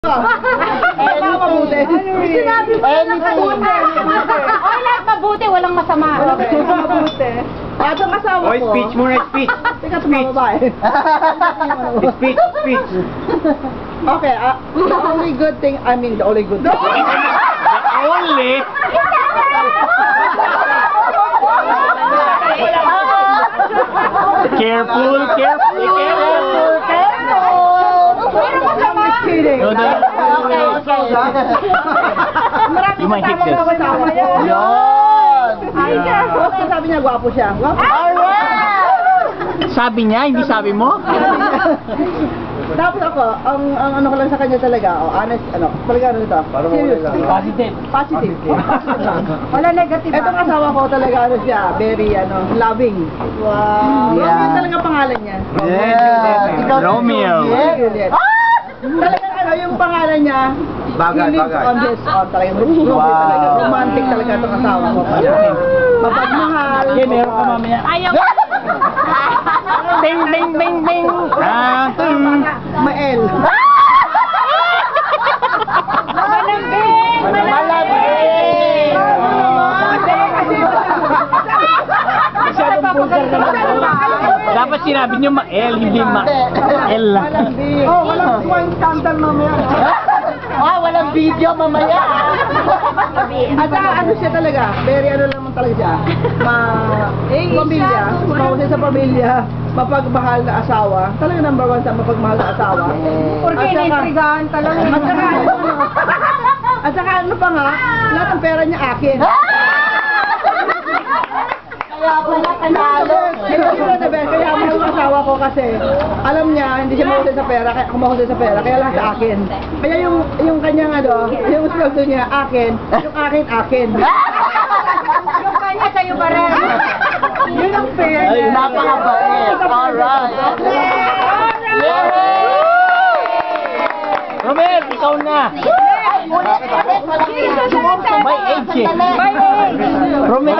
Mabuti. Sinabi mo na mabuti. Ay, lahat mabuti, walang masama. Mabuti. At ang asawa ko. Oy, speech muna, speech. Teka, tumababa eh. Speech, speech. Okay, the only good thing, the only good thing. Only? Careful, careful, careful, Pero masama. Kidding. You might hit this. Yun! Ay, okay, sabi niya, gwapo siya. Gwapo. Sabi niya, hindi sabi mo? Tapos ako, ang ano ko lang sa kanya talaga, honest, talaga ito. Serious. Positive. Positive. Wala negative. Itong asawa ko talaga, siya, very, loving. Wow. Yeah. Romeo talaga pangalan niya. Yeah. Ikaw si Romeo. Juliet. Talagang yung pangalan niya, Bagay, he lives bagay. on his own talaga. Talaga. Romantic talaga itong asawa ko. Mapagmahal. Okay, meron ka mamaya. Ayaw. Bing, bing, bing, bing. Mael. Malambing! Malambing! Masyadong vulgar naman. Dapat sinabi niyo ma-L, hindi ma-L. Malambing. Oh, walang point scandal mamaya. Walang video mamaya. At ano siya talaga, very naman talaga siya. Pamilya, mahusay sa pamilya, mapagmahal na asawa. Talaga number one sa mapagmahal na asawa. Porque initrigahan talaga. At saka ano pa nga, lahat ng pera niya akin. Kaya wala panalo. Kaya mahal ang asawa ko kasi alam niya hindi siya mahusay sa pera, kaya ako mahusay sa pera, kaya lang sa akin. Kaya yung kanyang yung sweldo niya akin, yung akin. Yung kanya sa'yo pa rin. Yun ang fair. Ay, napakabait. Alright. Romel, ikaw na. By age eh. Romel.